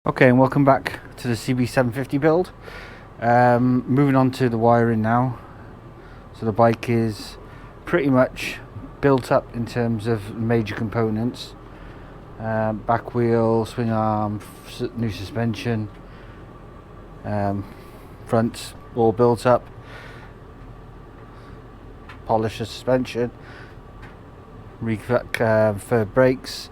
Okay, and welcome back to the Cb750 build. Moving on to the wiring now. So the bike is pretty much built up in terms of major components. Back wheel, swing arm, new suspension, front all built up, polish the suspension, for brakes,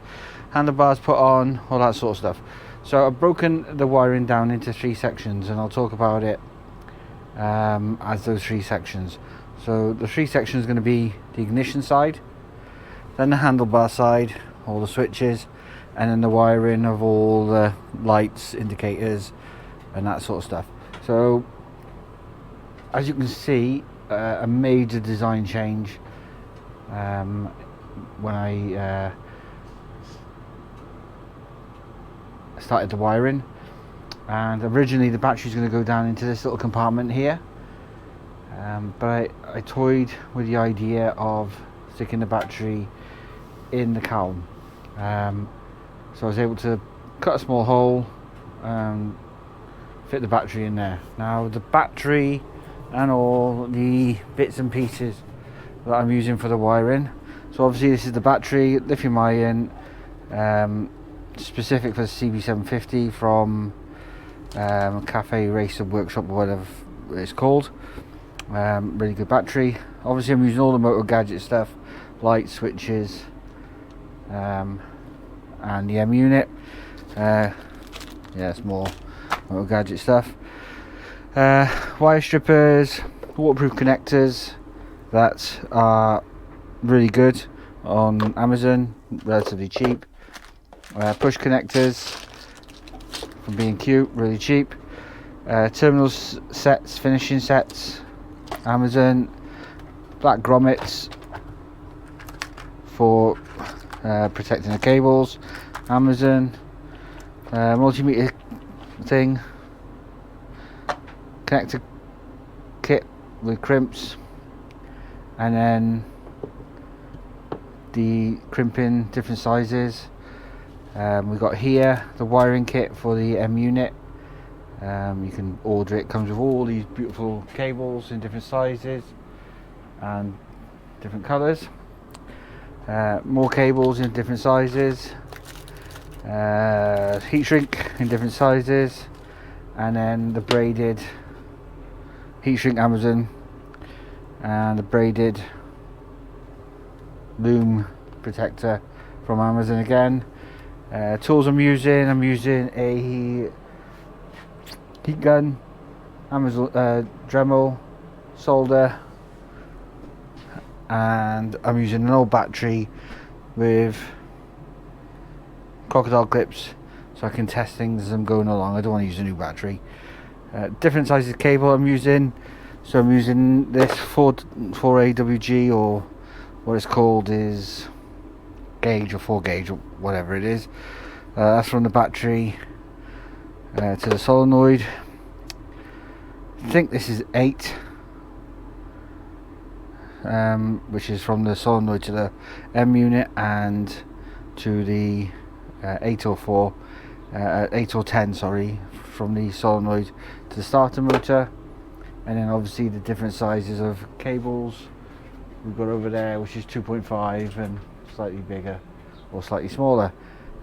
handlebars put on, all that sort of stuff. So I've broken the wiring down into 3 sections, and I'll talk about it as those 3 sections. So the 3 sections are going to be the ignition side, then the handlebar side, all the switches, and then the wiring of all the lights, indicators, and that sort of stuff. So as you can see, a major design change when I started the wiring. And originally the battery's going to go down into this little compartment here, but I toyed with the idea of sticking the battery in the cowl. So I was able to cut a small hole and fit the battery in there. Now the battery and all the bits and pieces that I'm using for the wiring, so obviously this is the battery, lithium ion, specific for the Cb750 from Cafe Racer Workshop or whatever it's called. Really good battery. Obviously I'm using all the Moto Gadget stuff, light switches, and the M unit. Yeah, it's more Moto Gadget stuff. Wire strippers, waterproof connectors that are really good on Amazon, relatively cheap. Push connectors from B&Q, really cheap. Terminal sets, finishing sets, Amazon. Black grommets for protecting the cables, Amazon. Multimeter thing, connector kit with crimps, and then the crimping different sizes. We've got here the wiring kit for the M unit. You can order it, comes with all these beautiful cables in different sizes and different colours. More cables in different sizes, heat shrink in different sizes, and then the braided heat shrink Amazon, and the braided loom protector from Amazon again. Tools I'm using a heat gun, Amazon Dremel, solder, and I'm using an old battery with crocodile clips so I can test things as I'm going along. I don't want to use a new battery. Different sizes of cable I'm using. So I'm using this 4AWG, or what it's called is gauge or 4 gauge or whatever it is. That's from the battery to the solenoid. I think this is 8, which is from the solenoid to the M unit, and to the 8 or 4, 8 or 10, sorry, from the solenoid to the starter motor. And then obviously the different sizes of cables we've got over there, which is 2.5 and slightly bigger or slightly smaller.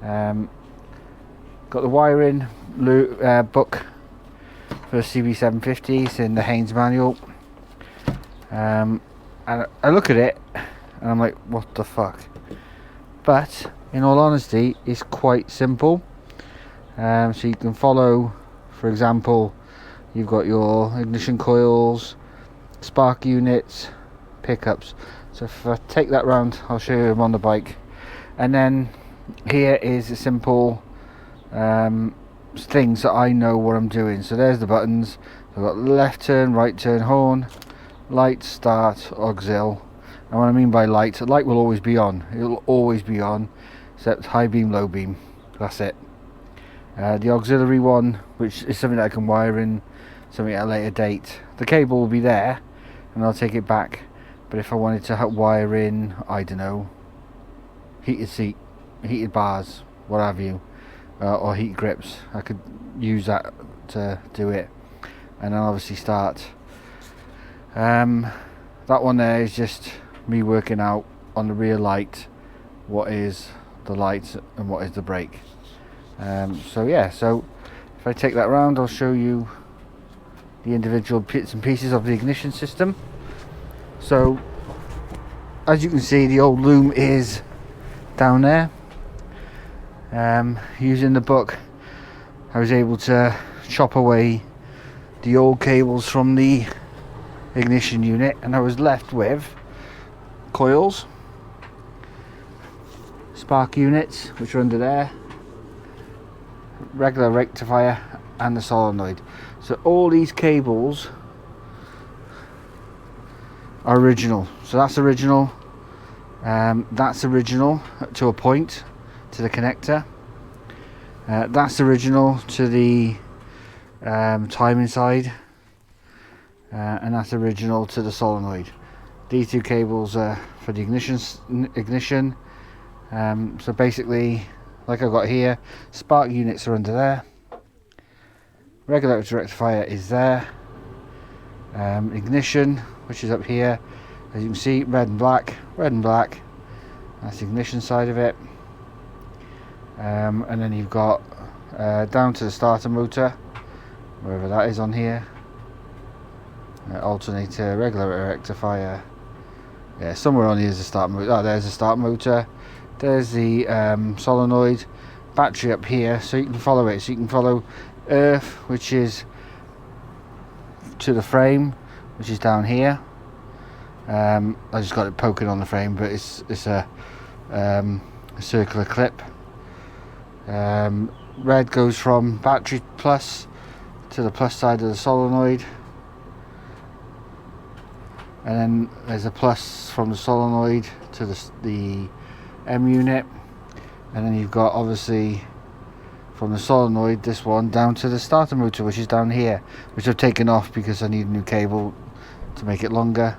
Got the wiring book for the Cb750. It's in the Haynes manual, and I look at it and I'm like, what the fuck? But in all honesty, it's quite simple. So you can follow, for example, you've got your ignition coils, spark units, pickups. So if I take that round, I'll show you them on the bike. And then here is a simple things that I know what I'm doing. So there's the buttons. I've got left turn, right turn, horn, light, start, auxil. And what I mean by light will always be on. It'll always be on, except high beam, low beam. That's it. The auxiliary one, which is something that I can wire in something at a later date. The cable will be there, and I'll take it back. But if I wanted to wire in, I don't know, heated seat, heated bars, what have you, or heat grips. I could use that to do it, and then obviously start. That one there is just me working out on the rear light what is the light and what is the brake. So yeah, so if I take that round, I'll show you the individual bits and pieces of the ignition system. So as you can see, the old loom is down there. Using the book, I was able to chop away the old cables from the ignition unit, and I was left with coils, spark units which are under there, regular rectifier, and the solenoid. So all these cables are original. So that's original. That's original to a point, to the connector. That's original to the timing side, and that's original to the solenoid. These two cables are for the ignition. So basically, like I've got here, spark units are under there, regular rectifier is there, ignition, which is up here, as you can see, red and black, that's the ignition side of it. And then you've got down to the starter motor, wherever that is on here, alternator, regular rectifier, yeah, somewhere on here is the start motor. Oh, there's the start motor, there's the solenoid, battery up here, so you can follow it. So you can follow earth, which is to the frame, which is down here. I just got it poking on the frame, but it's a circular clip. Red goes from battery plus to the plus side of the solenoid, and then there's a plus from the solenoid to the M unit, and then you've got obviously from the solenoid, this one, down to the starter motor, which is down here, which I've taken off because I need a new cable to make it longer,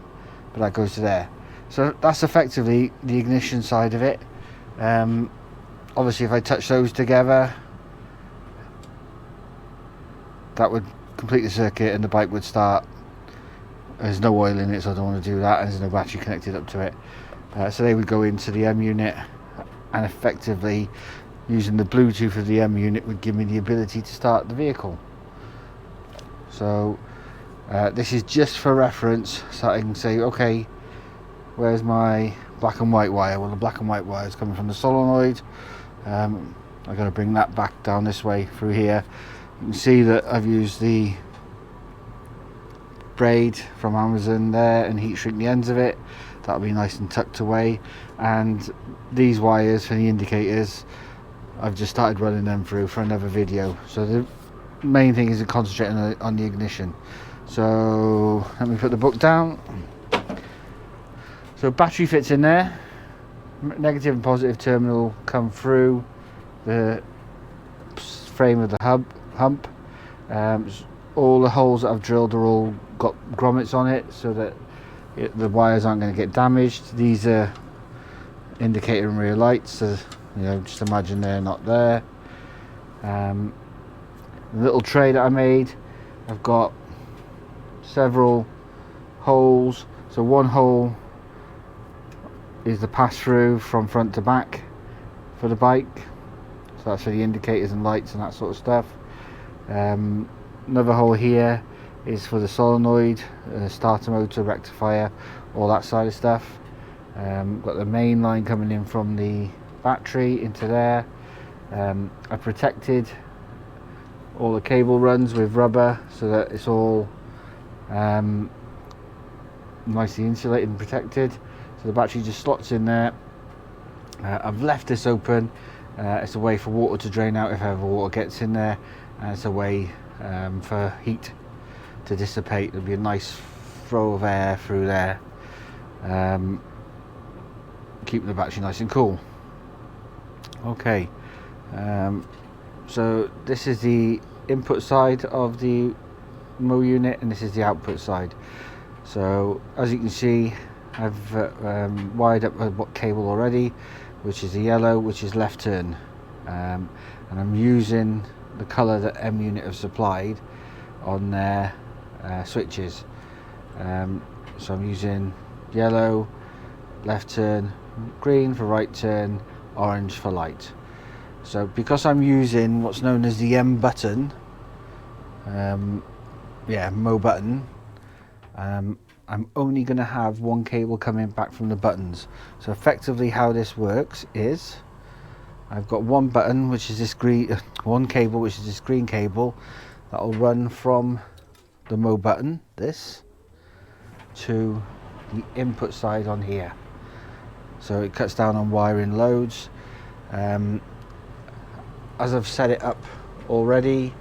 but that goes to there. So that's effectively the ignition side of it. Obviously if I touch those together, that would complete the circuit and the bike would start. There's no oil in it, so I don't want to do that, and there's no battery connected up to it. So they would go into the M unit, and effectively using the Bluetooth of the M unit would give me the ability to start the vehicle. So this is just for reference, so I can say, okay, where's my black and white wire? Well, the black and white wire is coming from the solenoid. I've got to bring that back down this way through here. You can see that I've used the braid from Amazon there and heat shrink the ends of it. That'll be nice and tucked away. And these wires for the indicators, I've just started running them through for another video. So the main thing is to concentrate on the ignition. So let me put the book down. So battery fits in there. Negative and positive terminal come through the frame of the hump. All the holes that I've drilled are all got grommets on it, so that the wires aren't going to get damaged. These are indicator and rear lights, so just imagine they're not there. The little tray that I made, I've got several holes. So one hole is the pass through from front to back for the bike, so that's for the indicators and lights and that sort of stuff. Another hole here is for the solenoid, starter motor, rectifier, all that side of stuff. Got the main line coming in from the battery into there. I protected all the cable runs with rubber so that it's all nicely insulated and protected. So the battery just slots in there. I've left this open. It's a way for water to drain out if ever water gets in there, and it's a way for heat to dissipate. There'll be a nice flow of air through there, keeping the battery nice and cool. Okay, so this is the input side of the Mo unit, and this is the output side. So as you can see, I've wired up a cable already, which is the yellow, which is left turn. and I'm using the colour that M Unit have supplied on their switches. So I'm using yellow left turn, green for right turn, orange for light. So because I'm using what's known as the M button, Mo button, I'm only going to have one cable coming back from the buttons. So effectively how this works is I've got one button, which is this green, one cable, which is this green cable that will run from the Mo button, this, to the input side on here. So it cuts down on wiring loads. As I've set it up already,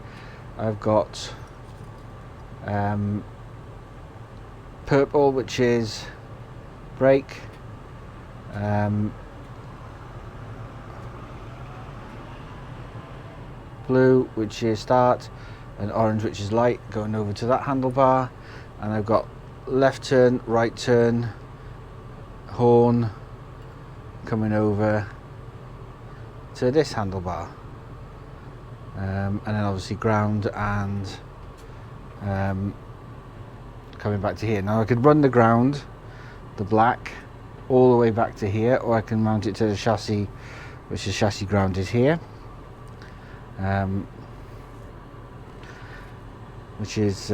I've got purple, which is brake, blue, which is start, and orange, which is light, going over to that handlebar. And I've got left turn, right turn, horn coming over to this handlebar, and then obviously ground and coming back to here. Now I could run the ground, the black, all the way back to here, or I can mount it to the chassis, which is chassis ground is here, which is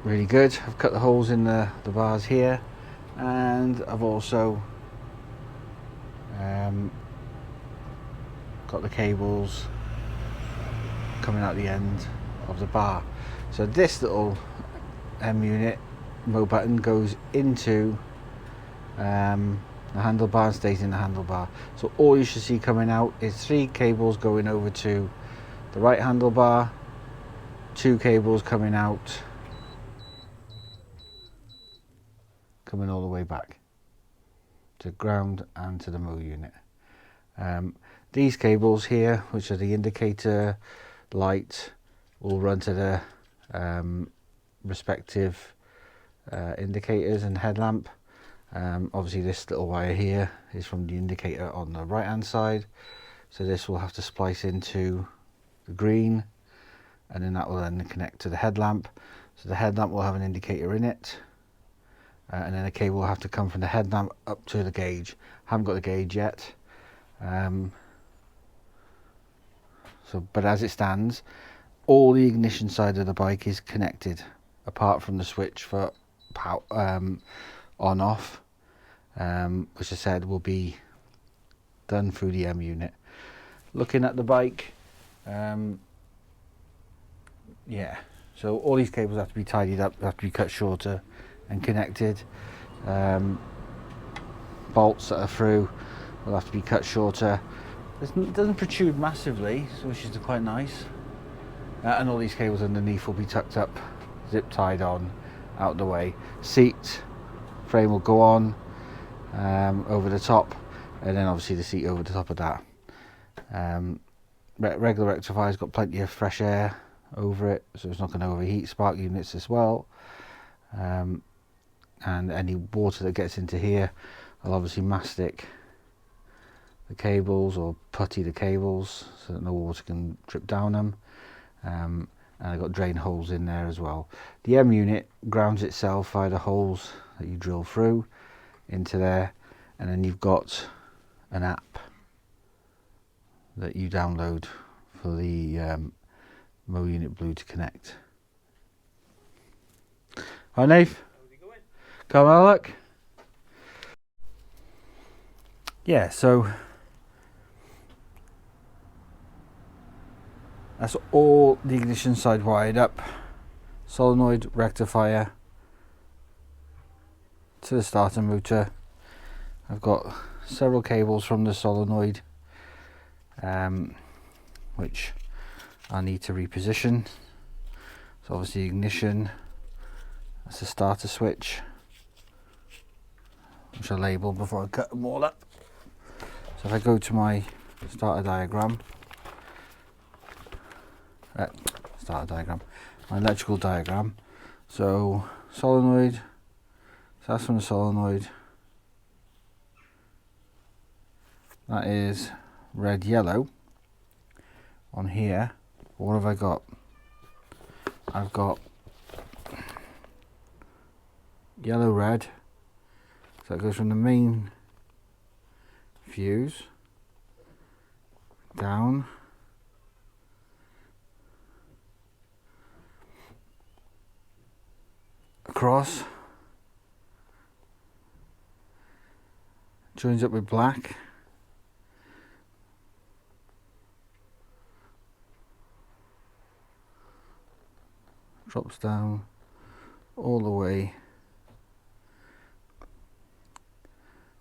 really good. I've cut the holes in the bars here, and I've also got the cables coming out the end of the bar. So this little M Unit Mo button goes into the handlebar and stays in the handlebar. So all you should see coming out is 3 cables going over to the right handlebar, 2 cables coming out, coming all the way back to ground and to the Mo Unit. These cables here, which are the indicator light, will run to the respective indicators and headlamp. Obviously this little wire here is from the indicator on the right hand side, so this will have to splice into the green, and then that will then connect to the headlamp. So the headlamp will have an indicator in it, and then the cable will have to come from the headlamp up to the gauge. Haven't got the gauge yet, but as it stands, all the ignition side of the bike is connected, apart from the switch for power, on off, which I said will be done through the M Unit. Looking at the bike, so all these cables have to be tidied up, have to be cut shorter and connected. Bolts that are through will have to be cut shorter. It doesn't protrude massively, so which is quite nice. And all these cables underneath will be tucked up, zip tied on, out the way. Seat frame will go on over the top, and then obviously the seat over the top of that. Regular rectifier's got plenty of fresh air over it, so it's not going to overheat. Spark units as well, and any water that gets into here, I'll obviously mastic the cables or putty the cables so that no water can drip down them. And I've got drain holes in there as well. The M Unit grounds itself via the holes that you drill through into there, and then you've got an app that you download for the Mo Unit Blue to connect. Hi Nave. How's it going? Come on, look. Yeah, so that's all the ignition side wired up. Solenoid, rectifier to the starter motor. I've got several cables from the solenoid, which I need to reposition. So obviously ignition, that's the starter switch, which I label before I cut them all up. So if I go to my starter diagram, my electrical diagram, so solenoid, so that's from the solenoid, that is red, yellow on here. What have I got? I've got yellow, red, so it goes from the main fuse down across, joins up with black, drops down all the way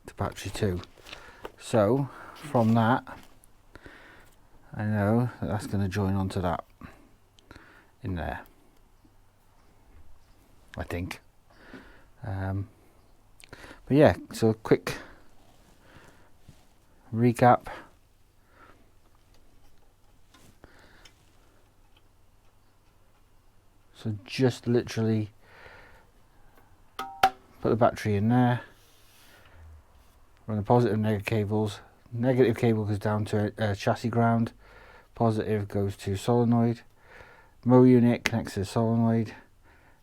to battery 2. So from that I know that that's going to join onto that in there, I think. But yeah, so a quick recap. So just literally put the battery in there, run the positive and negative cables. Negative cable goes down to chassis ground, positive goes to solenoid. Mo unit connects to the solenoid,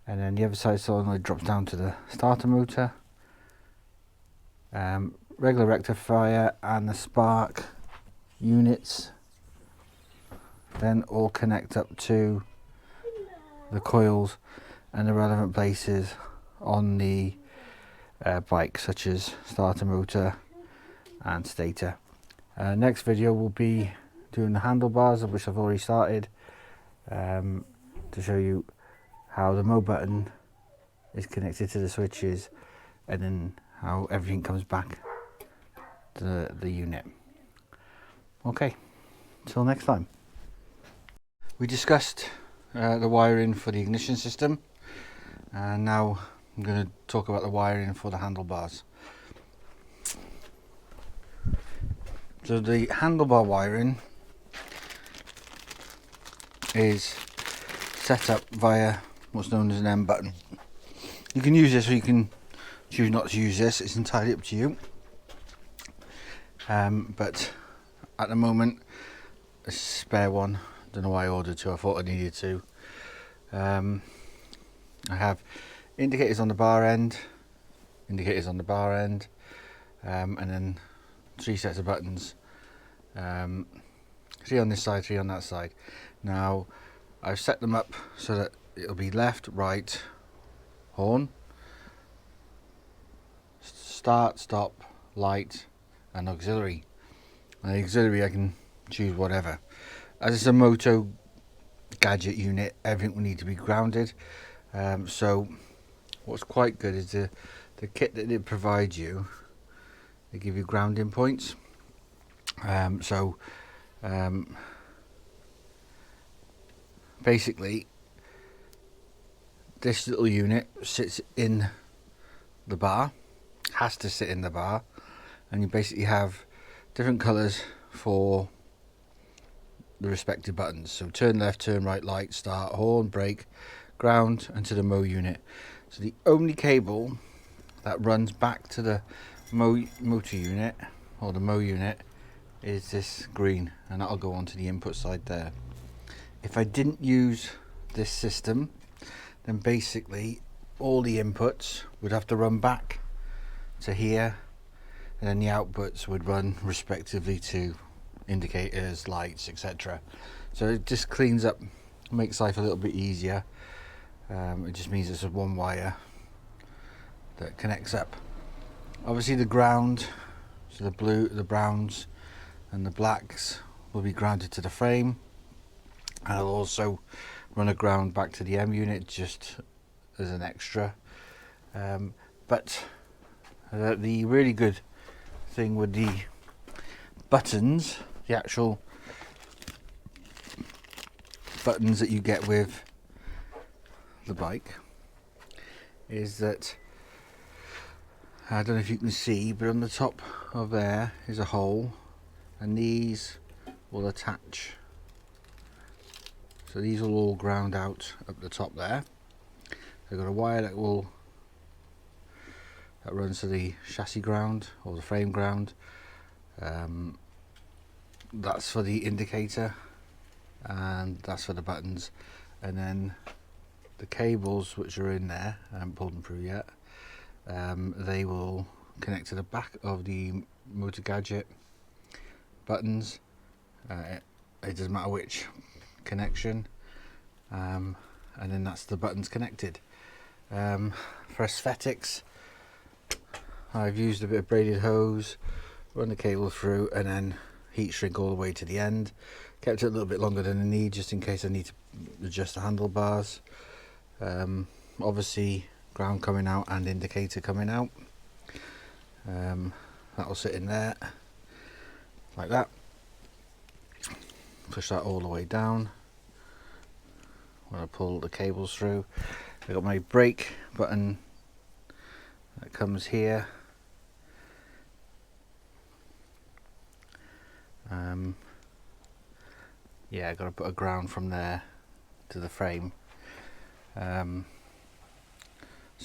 and then the other side solenoid drops down to the starter motor. Regular rectifier and the spark units then all connect up to the coils and the relevant places on the bike, such as starter motor and stator. Next video will be doing the handlebars, of which I've already started, to show you how the Mo button is connected to the switches, and then how everything comes back to the unit. Okay, until next time. We discussed the wiring for the ignition system, and now I'm going to talk about the wiring for the handlebars. So the handlebar wiring is set up via what's known as an M button. You can use this or you can choose not to use this, it's entirely up to you. But at the moment, a spare one. Don't know why I ordered two, I thought I needed two. I have indicators on the bar end, indicators on the bar end, and then 3 sets of buttons, 3 on this side, 3 on that side. Now I've set them up so that it'll be left, right, horn, start, stop, light, and auxiliary. And the auxiliary I can choose whatever. As it's a Moto Gadget unit, everything will need to be grounded. So what's quite good is the kit that it provides you. They give you grounding points. Basically, this little unit sits in the bar, has to sit in the bar, and you basically have different colours for the respective buttons. So turn left, turn right, light, start, horn, brake, ground, and to the Mo unit. So the only cable that runs back to the motor unit, or the Mo unit, is this green, and that'll go onto the input side there. If I didn't use this system, then basically all the inputs would have to run back to here, and then the outputs would run respectively to indicators, lights, etc. So it just cleans up, makes life a little bit easier. It just means it's a one wire that connects up. Obviously the ground, so the blue, the browns and the blacks will be grounded to the frame, and I'll also run a ground back to the M unit just as an extra. But the really good thing with the buttons, the actual buttons that you get with the bike, is that, I don't know if you can see, but on the top of there is a hole, and these will attach. So these will all ground out up the top there. I've got a wire that runs to the chassis ground or the frame ground, that's for the indicator, and that's for the buttons, and then the cables which are in there, I haven't pulled them through yet, they will connect to the back of the Moto Gadget buttons. It doesn't matter which connection, and then that's the buttons connected. For aesthetics, I've used a bit of braided hose, run the cable through, and then heat shrink all the way to the end. Kept it a little bit longer than I need, just in case I need to adjust the handlebars. Obviously ground coming out and indicator coming out. That will sit in there like that. Push that all the way down when I pull the cables through. I've got my brake button that comes here. Yeah, I've got to put a ground from there to the frame. So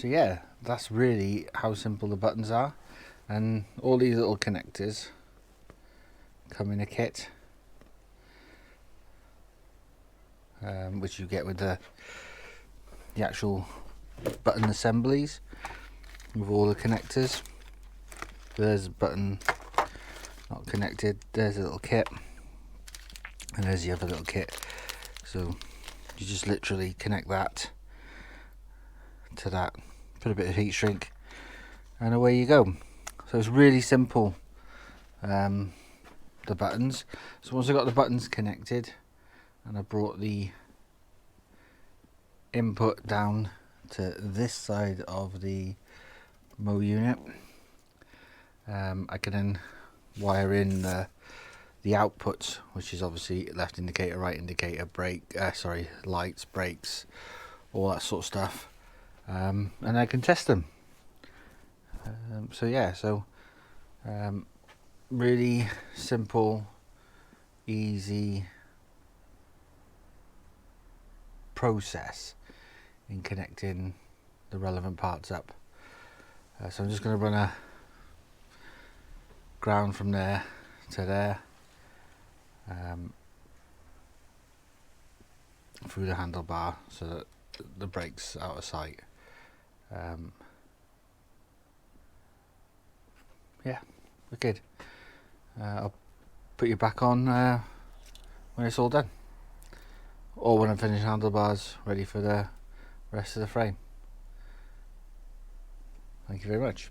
yeah, that's really how simple the buttons are, and all these little connectors come in a kit, which you get with the actual button assemblies with all the connectors. There's a button not connected, there's a little kit, and there's the other little kit. So you just literally connect that to that, put a bit of heat shrink, and away you go. So it's really simple, the buttons. So once I got the buttons connected and I brought the input down to this side of the Mo unit, I can then wire in the outputs, which is obviously left indicator, right indicator, brake, lights, brakes, all that sort of stuff, and I can test them. So yeah, really simple, easy process in connecting the relevant parts up. So I'm just going to run a ground from there to there, through the handlebar so that the brake's out of sight. Yeah, wicked. I'll put you back on when it's all done, or when I'm finished handlebars, ready for the rest of the frame. Thank you very much.